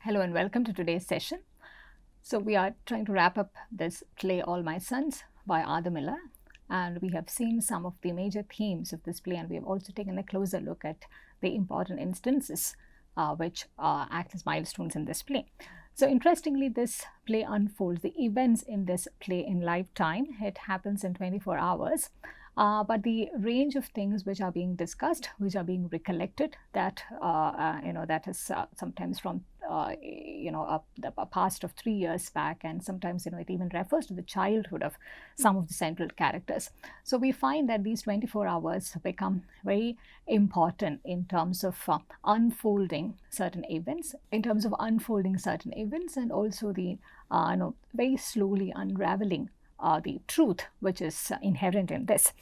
Hello and welcome to today's session. So we are trying to wrap up this play All My Sons by Arthur Miller, and we have seen some of the major themes of this play, and we have also taken a closer look at the important instances which act as milestones in this play. So interestingly, this play unfolds, the events in this play in lifetime. It happens in 24 hours. But the range of things which are being discussed, which are being recollected, that that is sometimes from a past of 3 years back, and sometimes it even refers to the childhood of some of the central characters. So we find that these 24 hours become very important in terms of unfolding certain events, and also the very slowly unraveling the truth which is inherent in this.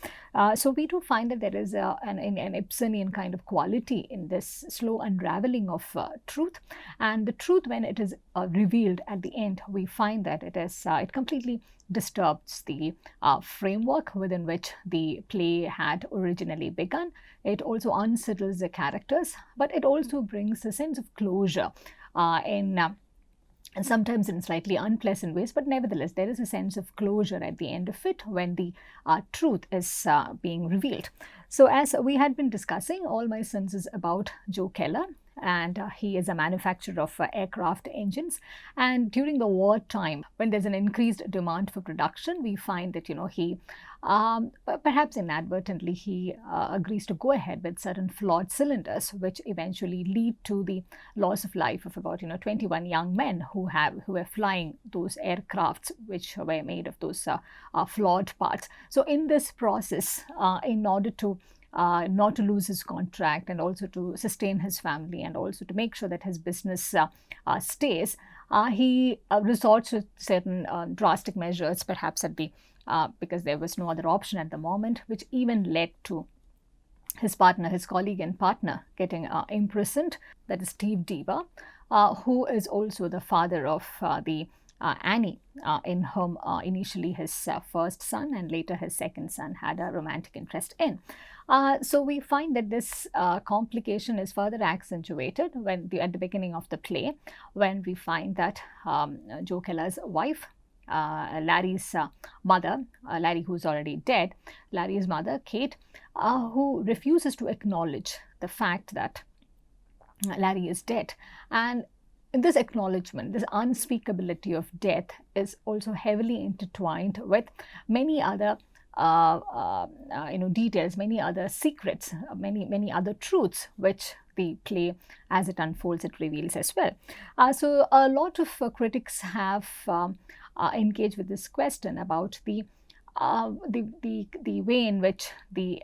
So we do find that there is an Ibsenian kind of quality in this slow unraveling of truth, and the truth, when it is revealed at the end, we find that it completely disturbs the framework within which the play had originally begun. It also unsettles the characters, but it also brings a sense of closure in and sometimes in slightly unpleasant ways, but nevertheless, there is a sense of closure at the end of it when the truth is being revealed. So, as we had been discussing, All My Sons is about Joe Keller, and he is a manufacturer of aircraft engines. And during the wartime, when there's an increased demand for production, we find that he perhaps inadvertently he agrees to go ahead with certain flawed cylinders, which eventually lead to the loss of life of about 21 young men who were flying those aircrafts which were made of those flawed parts. So in this process, in order to not to lose his contract, and also to sustain his family, and also to make sure that his business stays, he resorts to certain drastic measures, perhaps because there was no other option at the moment, which even led to his colleague and partner getting imprisoned. That is Steve Deaver, who is also the father of the Annie, in whom initially his first son and later his second son had a romantic interest in. So we find that this complication is further accentuated at the beginning of the play, when we find that Joe Keller's wife, Larry's mother, Larry who's already dead, Larry's mother, Kate, who refuses to acknowledge the fact that Larry is dead. And this acknowledgement, this unspeakability of death, is also heavily intertwined with many other details, many other secrets, many other truths, which the play, as it unfolds, it reveals as well. So a lot of critics have engaged with this question about the way in which the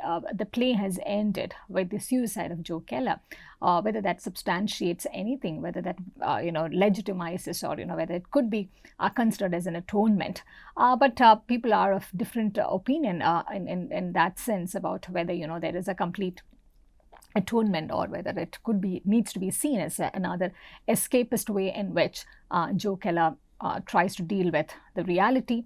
play has ended with the suicide of Joe Keller, whether that substantiates anything, whether that legitimizes, or whether it could be considered as an atonement. But people are of different opinion in that sense about whether there is a complete atonement, or whether it needs to be seen as another escapist way in which Joe Keller tries to deal with the reality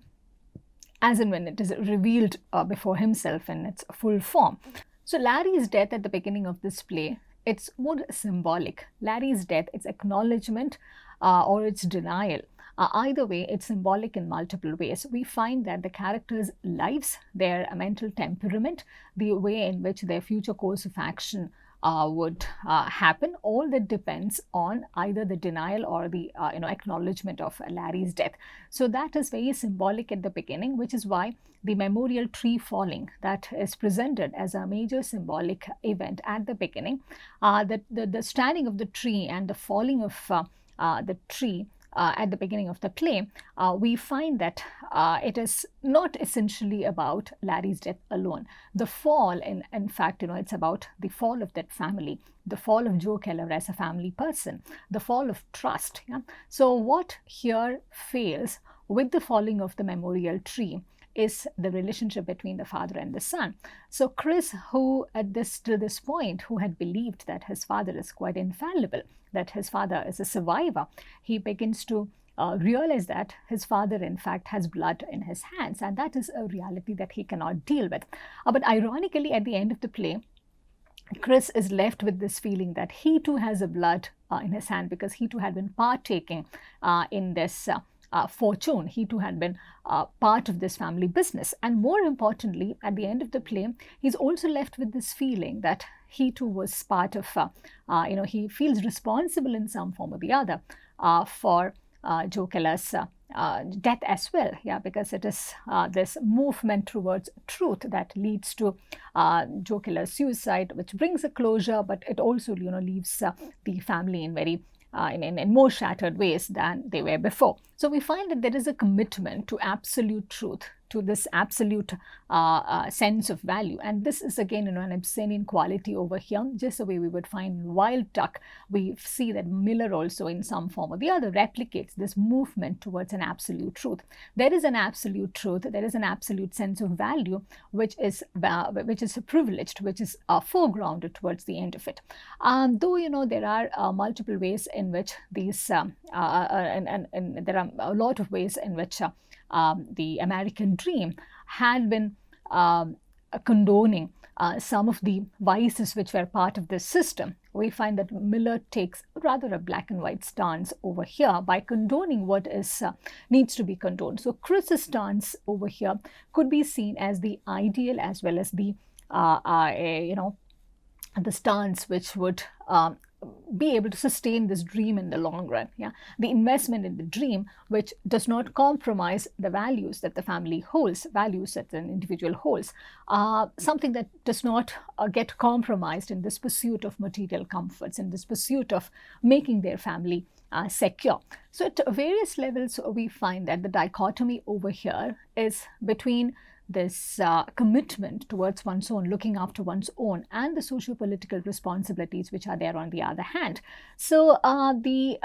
as and when it is revealed before himself in its full form. So Larry's death at the beginning of this play, it's more symbolic. Larry's death, its acknowledgement or its denial. Either way, it's symbolic in multiple ways. We find that the characters' lives, their mental temperament, the way in which their future course of action would happen, all that depends on either the denial or the acknowledgement of Larry's death. So that is very symbolic at the beginning, which is why the memorial tree falling, that is presented as a major symbolic event at the beginning, the standing of the tree and the falling of the tree at the beginning of the play, we find that it is not essentially about Larry's death alone. The fall, in fact, it's about the fall of that family, the fall of Joe Keller as a family person, the fall of trust. Yeah? So what here fails with the falling of the memorial tree is the relationship between the father and the son. So Chris, who till this point, who had believed that his father is quite infallible, that his father is a survivor, he begins to realize that his father in fact has blood in his hands, and that is a reality that he cannot deal with. But ironically, at the end of the play, Chris is left with this feeling that he too has a blood in his hand, because he too had been partaking in this fortune. He too had been part of this family business. And more importantly, at the end of the play, he's also left with this feeling that he too was part of, he feels responsible in some form or the other for Joe Keller's death as well. Yeah, because it is this movement towards truth that leads to Joe Keller's suicide, which brings a closure, but it also, leaves the family in very in more shattered ways than they were before. So we find that there is a commitment to absolute truth, to this absolute sense of value. And this is again, an Ibsenian quality over here, just the way we would find in Wild Duck. We see that Miller also in some form or the other replicates this movement towards an absolute truth. There is an absolute truth, there is an absolute sense of value, which is privileged, which is foregrounded towards the end of it. Though, there are multiple ways in which these, and there are a lot of ways in which the American dream had been condoning some of the vices which were part of this system. We find that Miller takes rather a black and white stance over here by condoning what is needs to be condoned. So Chris's stance over here could be seen as the ideal as well as the the stance which would be able to sustain this dream in the long run. Yeah, the investment in the dream, which does not compromise the values that the family holds, values that an individual holds, something that does not get compromised in this pursuit of material comforts, in this pursuit of making their family secure. So at various levels, we find that the dichotomy over here is between this commitment towards one's own, looking after one's own, and the socio-political responsibilities which are there on the other hand. So the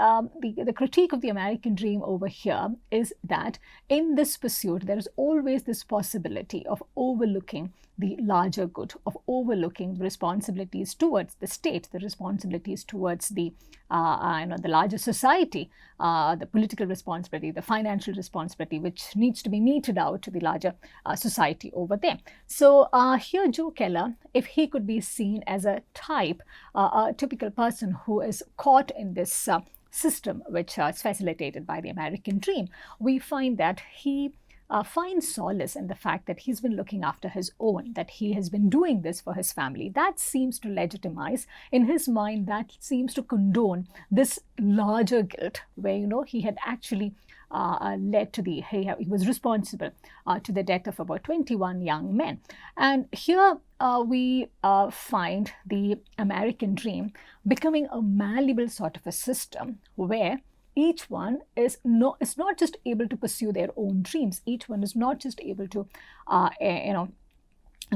critique of the American dream over here is that in this pursuit, there is always this possibility of overlooking the larger good, of overlooking the responsibilities towards the state, the responsibilities towards the the larger society, the political responsibility, the financial responsibility, which needs to be meted out to the larger society over there. So here Joe Keller, if he could be seen as a type, a typical person who is caught in this system which is facilitated by the American dream, we find that he finds solace in the fact that he's been looking after his own, that he has been doing this for his family. That seems to legitimize, in his mind, that seems to condone this larger guilt where, he had actually led to he was responsible to the death of about 21 young men. And here we find the American dream becoming a malleable sort of a system where each one is not just able to pursue their own dreams. Each one is not just able to,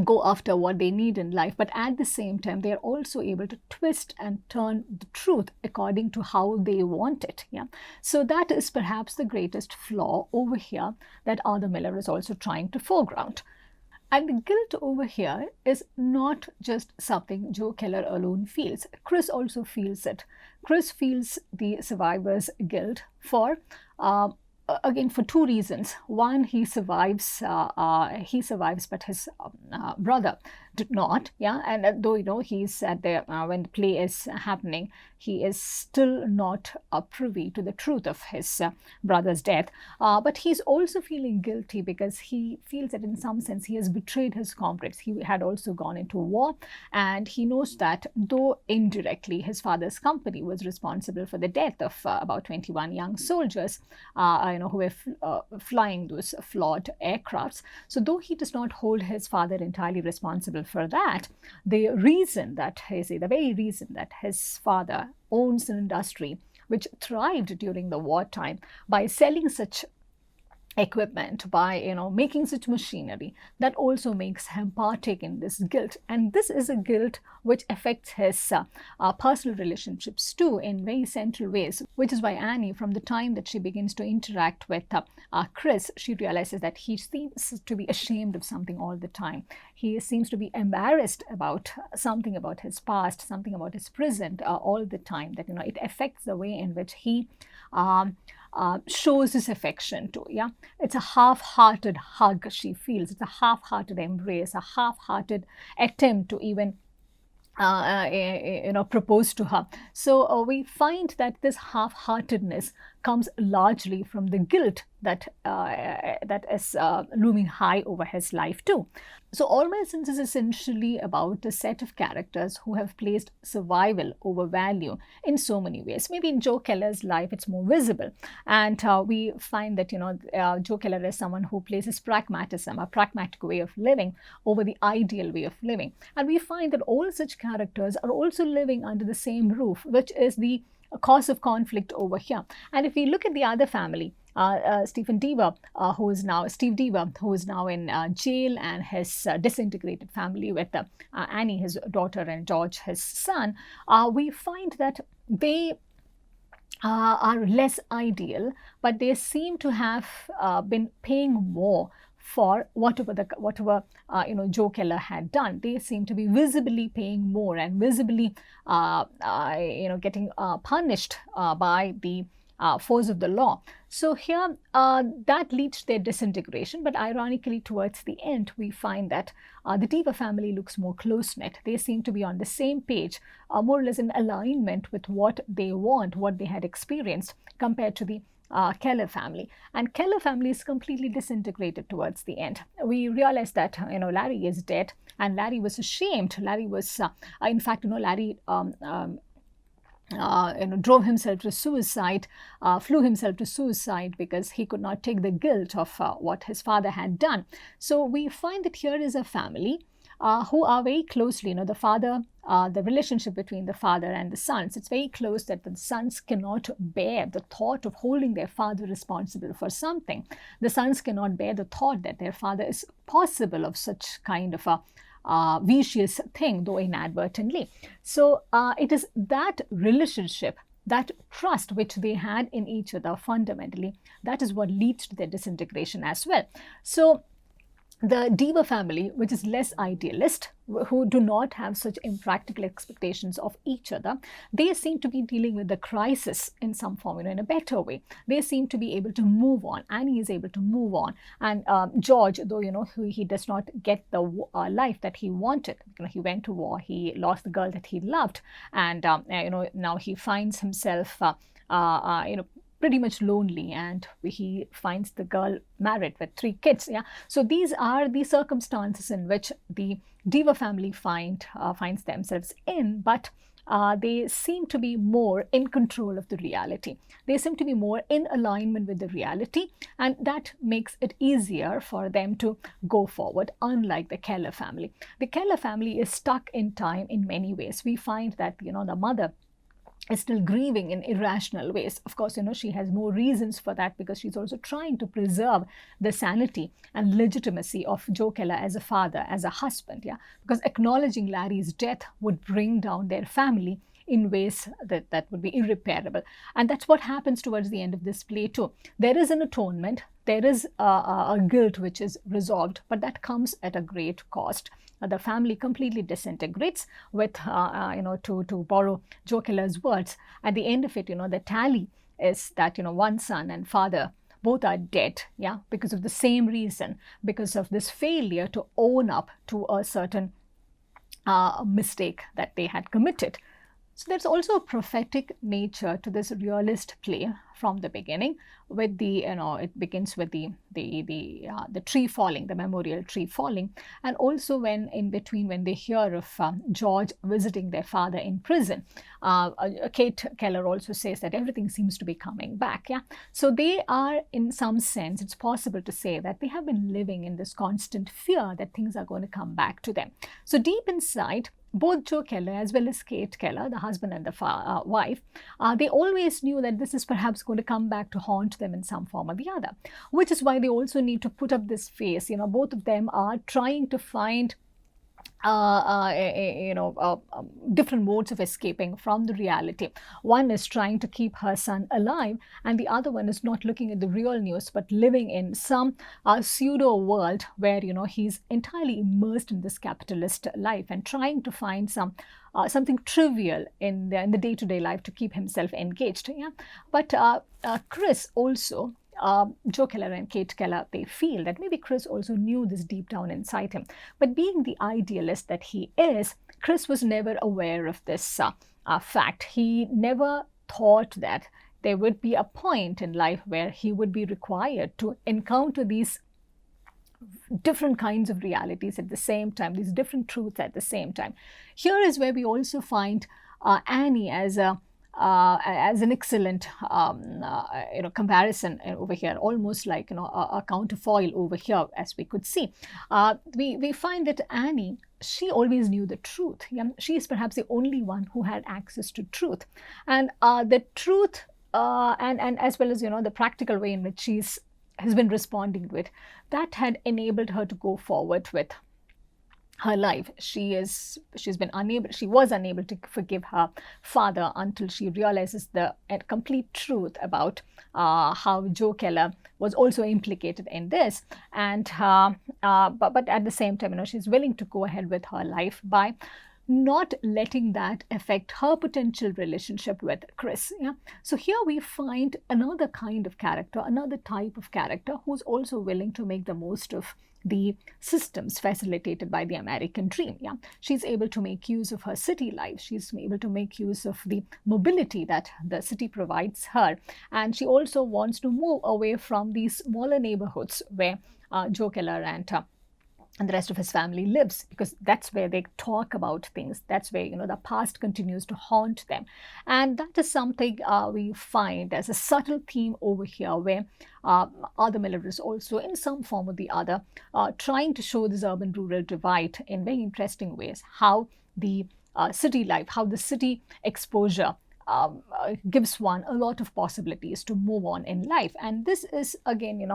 go after what they need in life, but at the same time, they are also able to twist and turn the truth according to how they want it. Yeah. So that is perhaps the greatest flaw over here that Arthur Miller is also trying to foreground. And the guilt over here is not just something Joe Keller alone feels. Chris also feels it. Chris feels the survivor's guilt for, again, for two reasons. One, he survives, but his brother did not. Yeah, and though he's at the when the play is happening, he is still not privy to the truth of his brother's death. But he's also feeling guilty because he feels that in some sense he has betrayed his comrades. He had also gone into war, and he knows that though indirectly his father's company was responsible for the death of about 21 young soldiers, who were flying those flawed aircrafts. So though he does not hold his father entirely responsible for that, the very reason that his father owns an industry which thrived during the wartime by selling such equipment, by making such machinery, that also makes him partake in this guilt. And this is a guilt which affects his personal relationships too in very central ways, which is why Annie, from the time that she begins to interact with Chris, she realizes that he seems to be ashamed of something all the time. He seems to be embarrassed about something about his past, something about his present all the time, that it affects the way in which he shows his affection to. Yeah, it's a half-hearted hug she feels. It's a half-hearted embrace, a half-hearted attempt to even proposed to her. So we find that this half-heartedness comes largely from the guilt that is looming high over his life too. So All My Sins is essentially about a set of characters who have placed survival over value in so many ways. Maybe in Joe Keller's life, it's more visible, and we find that Joe Keller is someone who places pragmatism, a pragmatic way of living, over the ideal way of living, and we find that all such characters are also living under the same roof, which is the cause of conflict over here. And if we look at the other family, Steve Deaver, Steve Deaver, who is now in jail, and his disintegrated family with Annie, his daughter, and George, his son, we find that they are less ideal, but they seem to have been paying more for whatever Joe Keller had done. They seem to be visibly paying more and visibly getting punished by the force of the law. So here that leads to their disintegration. But ironically, towards the end, we find that the Deaver family looks more close-knit. They seem to be on the same page, more or less in alignment with what they want, what they had experienced, compared to the Keller family. And Keller family is completely disintegrated towards the end. We realize that Larry is dead, and Larry was ashamed. Larry was, in fact, Larry drove himself to suicide, flew himself to suicide because he could not take the guilt of what his father had done. So we find that here is a family who are very closely, the father, the relationship between the father and the sons, it's very close, that the sons cannot bear the thought of holding their father responsible for something. The sons cannot bear the thought that their father is possible of such kind of a vicious thing, though inadvertently. So it is that relationship, that trust which they had in each other fundamentally, that is what leads to their disintegration as well. So the Deaver family, which is less idealist, who do not have such impractical expectations of each other, they seem to be dealing with the crisis in some form, in a better way. They seem to be able to move on. Annie is able to move on. And George, though, he does not get the life that he wanted. He went to war. He lost the girl that he loved. And, now he finds himself, pretty much lonely, and he finds the girl married with 3 kids. So these are the circumstances in which the Deaver family finds themselves in, but they seem to be more in control of the reality. They seem to be more in alignment with the reality, and that makes it easier for them to go forward, unlike the Keller family. The Keller family is stuck in time in many ways. We find that the mother is still grieving in irrational ways. Of course, she has more reasons for that, because she's also trying to preserve the sanity and legitimacy of Joe Keller as a father, as a husband, because acknowledging Larry's death would bring down their family in ways that would be irreparable. And that's what happens towards the end of this play too. There is an atonement, there is a guilt which is resolved, but that comes at a great cost. The family completely disintegrates with, to borrow Joe Keller's words, at the end of it, the tally is that, one son and father both are dead, because of the same reason, because of this failure to own up to a certain mistake that they had committed. So there's also a prophetic nature to this realist play from the beginning, with the, it begins with the tree falling, the memorial tree falling, and also when in between, when they hear of George visiting their father in prison, Kate Keller also says that everything seems to be coming back. So they are, in some sense, it's possible to say that they have been living in this constant fear that things are going to come back to them. So deep inside, both Joe Keller as well as Kate Keller, the husband and the wife, they always knew that this is perhaps going to come back to haunt them in some form or the other, which is why they also need to put up this face. Both of them are trying to find different modes of escaping from the reality. One is trying to keep her son alive, and the other one is not looking at the real news, but living in some pseudo world where he's entirely immersed in this capitalist life and trying to find something trivial in the day-to-day life to keep himself engaged. But Chris also, Joe Keller and Kate Keller, they feel that maybe Chris also knew this deep down inside him. But being the idealist that he is, Chris was never aware of this fact. He never thought that there would be a point in life where he would be required to encounter these different kinds of realities at the same time, these different truths at the same time. Here is where we also find Annie as an excellent comparison over here, almost like a counterfoil over here, as we could see. We find that Annie, she always knew the truth. Yeah? She is perhaps the only one who had access to truth, and the truth and as well as the practical way in which has been responding to it, that had enabled her to go forward with her life. She was unable to forgive her father until she realizes the complete truth about how Joe Keller was also implicated in this, and but at the same time, she's willing to go ahead with her life by not letting that affect her potential relationship with Chris. Yeah? So here we find another kind of character, another type of character who's also willing to make the most of the systems facilitated by the American dream. Yeah? She's able to make use of her city life. She's able to make use of the mobility that the city provides her. And she also wants to move away from these smaller neighborhoods where Joe Keller and the rest of his family lives, because that's where they talk about things. That's where the past continues to haunt them, and that is something we find as a subtle theme over here, where Arthur Miller is also in some form or the other trying to show this urban-rural divide in very interesting ways. How the city life, how the city exposure gives one a lot of possibilities to move on in life. And this is again,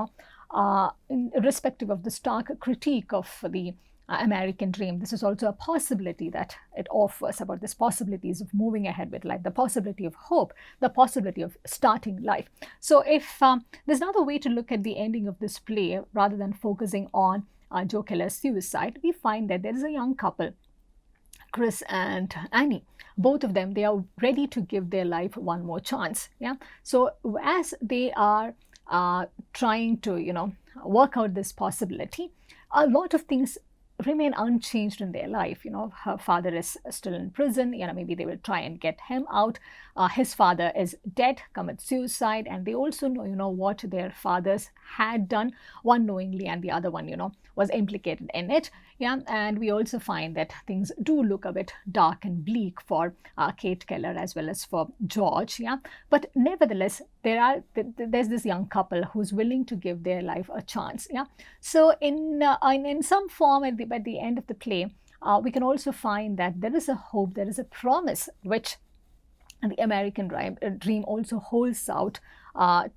irrespective of the stark critique of the American dream, this is also a possibility that it offers about these possibilities of moving ahead with life, the possibility of hope, the possibility of starting life. So if there's another way to look at the ending of this play, rather than focusing on Joe Keller's suicide, we find that there is a young couple, Chris and Annie. Both of them, they are ready to give their life one more chance. Yeah. So as they are trying to, work out this possibility, a lot of things remain unchanged in their life. Her father is still in prison. Maybe they will try and get him out. His father is dead, commits suicide, and they also know, what their fathers had done, one knowingly and the other one, was implicated in it. Yeah, and we also find that things do look a bit dark and bleak for Kate Keller as well as for George. Yeah, but nevertheless, there's this young couple who's willing to give their life a chance. Yeah, so in some form at the end of the play, we can also find that there is a hope, there is a promise which the American dream also holds out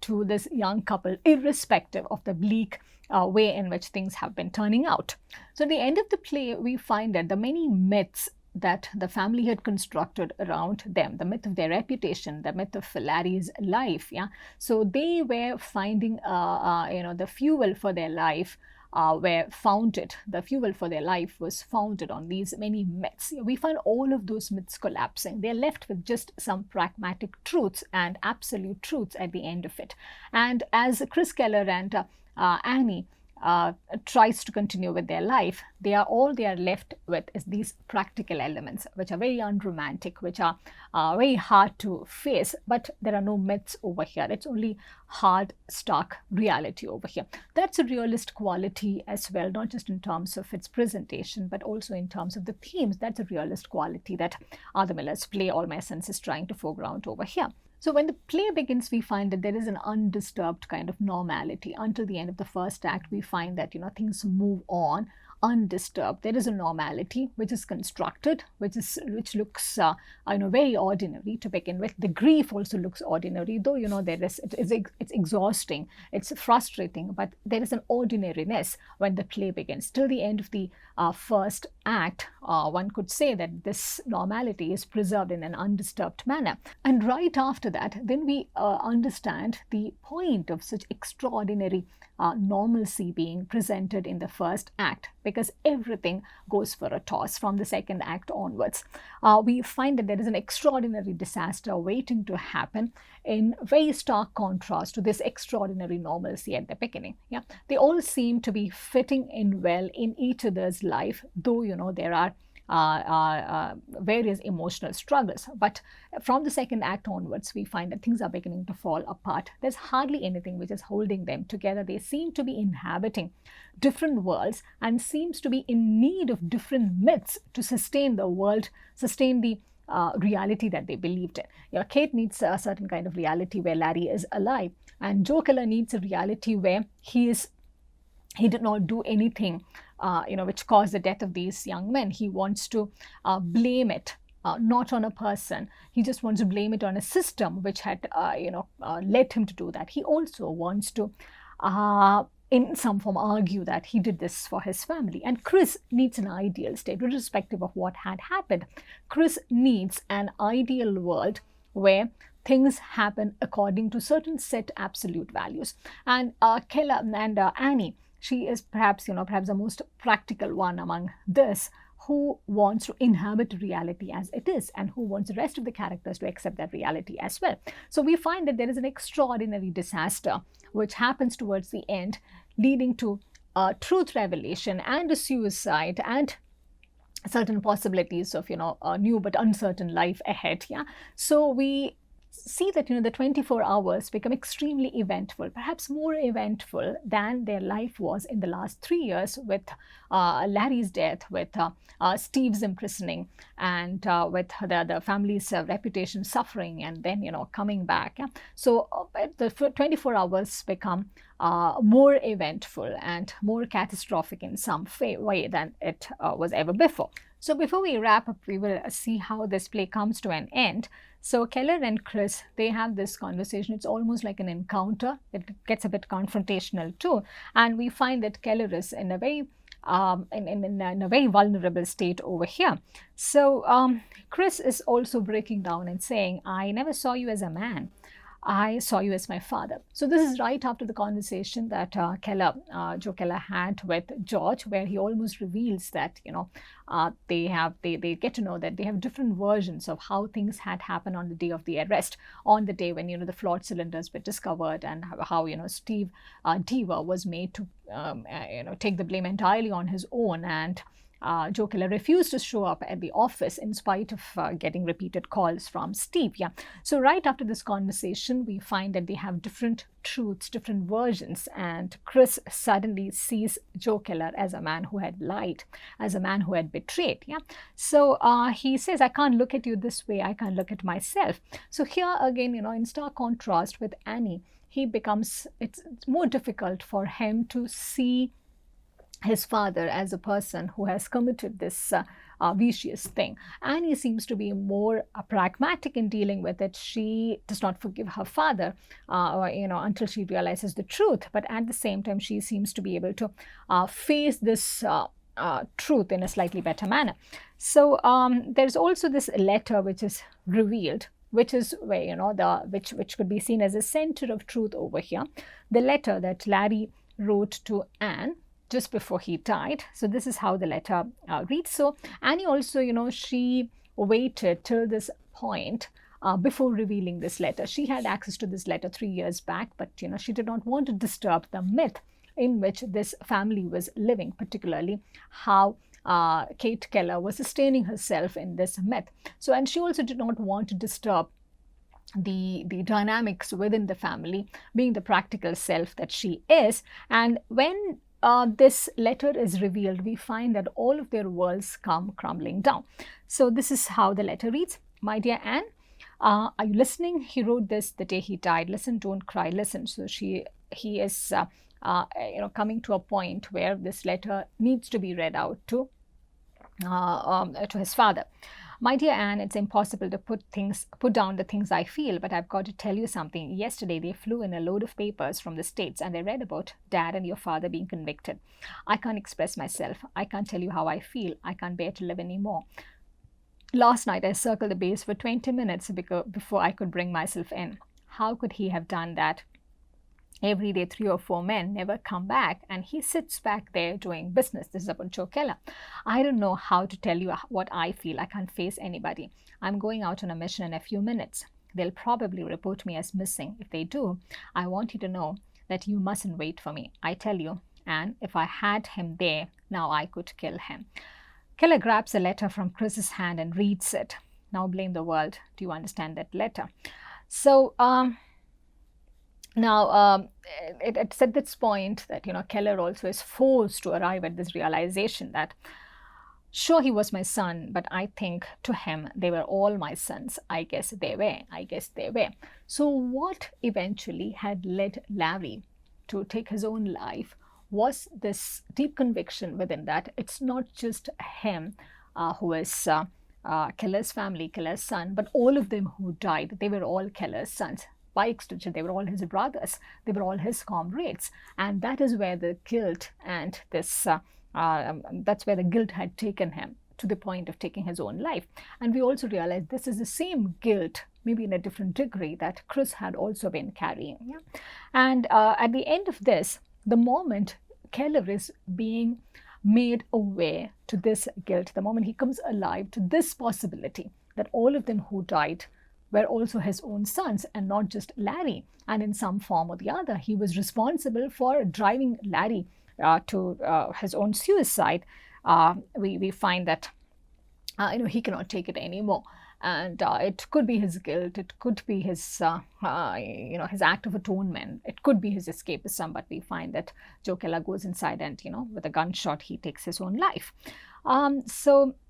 to this young couple, irrespective of the bleak way in which things have been turning out. So at the end of the play, we find that the many myths that the family had constructed around them, the myth of their reputation, the myth of Larry's life, so they were finding the fuel for their life the fuel for their life was founded on these many myths. We find all of those myths collapsing. They're left with just some pragmatic truths and absolute truths at the end of it. And as Chris Keller and Annie tries to continue with their life, they are left with is these practical elements, which are very unromantic, which are very hard to face, but there are no myths over here. It's only hard, stark reality over here. That's a realist quality as well, not just in terms of its presentation, but also in terms of the themes. That's a realist quality that Arthur Miller's play All My Sons is trying to foreground over here. So when the play begins, we find that there is an undisturbed kind of normality. Until the end of the first act, we find that things move on undisturbed. There is a normality which is constructed, which looks very ordinary to begin with. The grief also looks ordinary, though it's exhausting, it's frustrating, but there is an ordinariness when the play begins. Till the end of the first act, one could say that this normality is preserved in an undisturbed manner. And right after that, then we understand the point of such extraordinary normalcy being presented in the first act, because everything goes for a toss from the second act onwards. We find that there is an extraordinary disaster waiting to happen in very stark contrast to this extraordinary normalcy at the beginning. Yeah, they all seem to be fitting in well in each other's life, though there are various emotional struggles. But from the second act onwards, we find that things are beginning to fall apart. There's hardly anything which is holding them together. They seem to be inhabiting different worlds and seems to be in need of different myths to sustain the world, sustain the reality that they believed in. Kate needs a certain kind of reality where Larry is alive, and Joe Keller needs a reality where he did not do anything, which caused the death of these young men. He wants to blame it. Not on a person. He just wants to blame it on a system which had, led him to do that. He also wants to, in some form, argue that he did this for his family. And Chris needs an ideal state, irrespective of what had happened. Chris needs an ideal world where things happen according to certain set absolute values. And Keller and Annie, she is perhaps the most practical one among this, who wants to inhabit reality as it is and who wants the rest of the characters to accept that reality as well. So we find that there is an extraordinary disaster which happens towards the end, leading to truth revelation and a suicide and certain possibilities of a new but uncertain life ahead. So we see that the 24 hours become extremely eventful, perhaps more eventful than their life was in the last 3 years, with Larry's death, with Steve's imprisoning, and with the family's reputation suffering and then coming back. So the 24 hours become more eventful and more catastrophic in some way than it was ever before. So before we wrap up, we will see how this play comes to an end. So Keller and Chris, they have this conversation. It's almost like an encounter. It gets a bit confrontational too. And we find that Keller is in a very in a very vulnerable state over here. So Chris is also breaking down and saying, I never saw you as a man. I saw you as my father. So this is right after the conversation that Joe Keller had with George, where he almost reveals that they get to know that they have different versions of how things had happened on the day of the arrest, on the day when the flawed cylinders were discovered, and how Steve Deaver was made to take the blame entirely on his own, and Joe Keller refused to show up at the office in spite of getting repeated calls from Steve. So right after this conversation, we find that they have different truths, different versions, and Chris suddenly sees Joe Keller as a man who had lied, as a man who had betrayed. So he says, I can't look at you this way, I can't look at myself. So here again, in stark contrast with Annie, it's more difficult for him to see his father as a person who has committed this vicious thing. Annie seems to be more pragmatic in dealing with it. She does not forgive her father, until she realizes the truth. But at the same time, she seems to be able to face this truth in a slightly better manner. So there's also this letter which is revealed, which is where which could be seen as a center of truth over here. The letter that Larry wrote to Anne just before he died. So this is how the letter reads. So Annie also, she waited till this point before revealing this letter. She had access to this letter 3 years back, but she did not want to disturb the myth in which this family was living, particularly how Kate Keller was sustaining herself in this myth. So, and she also did not want to disturb the dynamics within the family, being the practical self that she is. And when this letter is revealed, we find that all of their worlds come crumbling down. So this is how the letter reads. My dear Anne, are you listening? He wrote this the day he died. Listen, don't cry, listen. So he is coming to a point where this letter needs to be read out to his father. My dear Anne, it's impossible to put down the things I feel, but I've got to tell you something. Yesterday, they flew in a load of papers from the States and they read about Dad and your father being convicted. I can't express myself. I can't tell you how I feel. I can't bear to live anymore. Last night, I circled the base for 20 minutes before I could bring myself in. How could he have done that? Every day, 3 or 4 men never come back, and he sits back there doing business. This is about Joe Keller. I don't know how to tell you what I feel. I can't face anybody. I'm going out on a mission in a few minutes. They'll probably report me as missing. If they do, I want you to know that you mustn't wait for me. I tell you, and if I had him there, now I could kill him. Keller grabs a letter from Chris's hand and reads it. Now blame the world. Do you understand that letter? So now it's at this point that Keller also is forced to arrive at this realization that sure, he was my son, but I think to him they were all my sons. I guess they were. I guess they were. So, what eventually had led Larry to take his own life was this deep conviction within that it's not just him who is Keller's family, Keller's son, but all of them who died, they were all Keller's sons. By extension, they were all his brothers, they were all his comrades. And that is where the guilt and this that's where the guilt had taken him to the point of taking his own life. And we also realized this is the same guilt, maybe in a different degree, that Chris had also been carrying. Yeah? And at the end of this, the moment Keller is being made aware to this guilt, the moment he comes alive to this possibility that all of them who died were also his own sons and not just Larry. And in some form or the other, he was responsible for driving Larry to his own suicide. We find that he cannot take it anymore, and it could be his guilt, it could be his his act of atonement, it could be his escapism. But we find that Joe Keller goes inside and with a gunshot he takes his own life.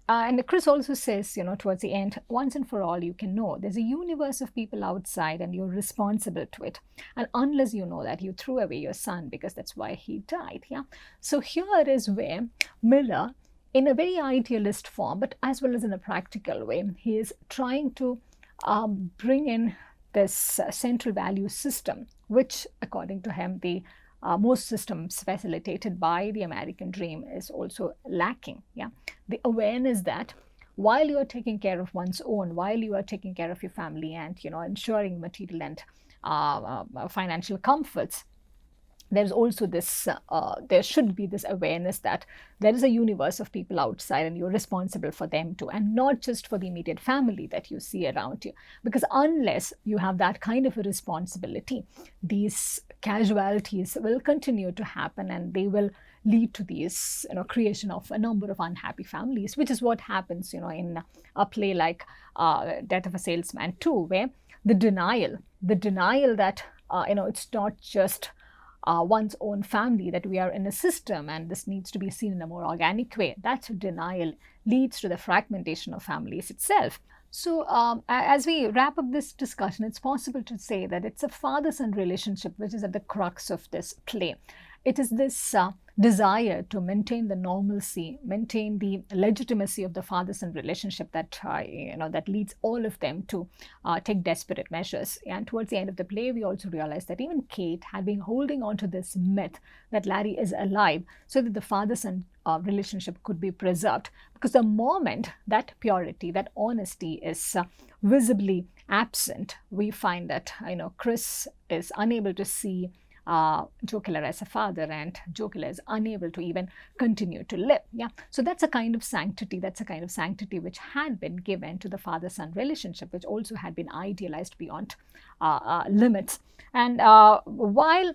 And Chris also says, towards the end, once and for all, you can know there's a universe of people outside and you're responsible to it. And unless you know that, you threw away your son because that's why he died. Yeah. So here is where Miller, in a very idealist form, but as well as in a practical way, he is trying to bring in this central value system, which, according to him, the most systems facilitated by the American dream is also lacking. Yeah, the awareness that while you are taking care of one's own, while you are taking care of your family and ensuring material and financial comforts, there's also this there should be this awareness that there is a universe of people outside and you're responsible for them too, and not just for the immediate family that you see around you. Because unless you have that kind of a responsibility, these casualties will continue to happen and they will lead to these creation of a number of unhappy families, which is what happens in a play like Death of a Salesman 2, where the denial that it's not just one's own family, that we are in a system and this needs to be seen in a more organic way. That denial leads to the fragmentation of families itself. So as we wrap up this discussion, it's possible to say that it's a father-son relationship which is at the crux of this play. It is this desire to maintain the normalcy, maintain the legitimacy of the father-son relationship that that leads all of them to take desperate measures. And towards the end of the play, we also realized that even Kate had been holding on to this myth that Larry is alive so that the father-son relationship could be preserved. Because the moment that purity, that honesty is visibly absent, we find that Chris is unable to see Joe Keller as a father, and Joe Keller is unable to even continue to live. Yeah, so that's a kind of sanctity. That's a kind of sanctity which had been given to the father-son relationship, which also had been idealized beyond limits. And while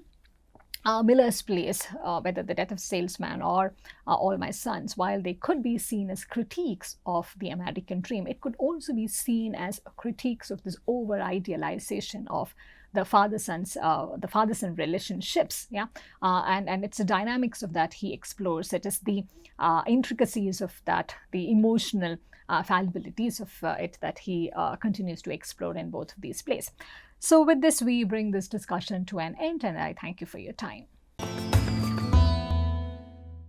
Miller's plays, whether The Death of Salesman or All My Sons, while they could be seen as critiques of the American dream, it could also be seen as critiques of this over-idealization of the father-son relationships. Yeah, and it's the dynamics of that he explores. It is the intricacies of that, the emotional fallibilities of it that he continues to explore in both of these plays. So with this, we bring this discussion to an end, and I thank you for your time.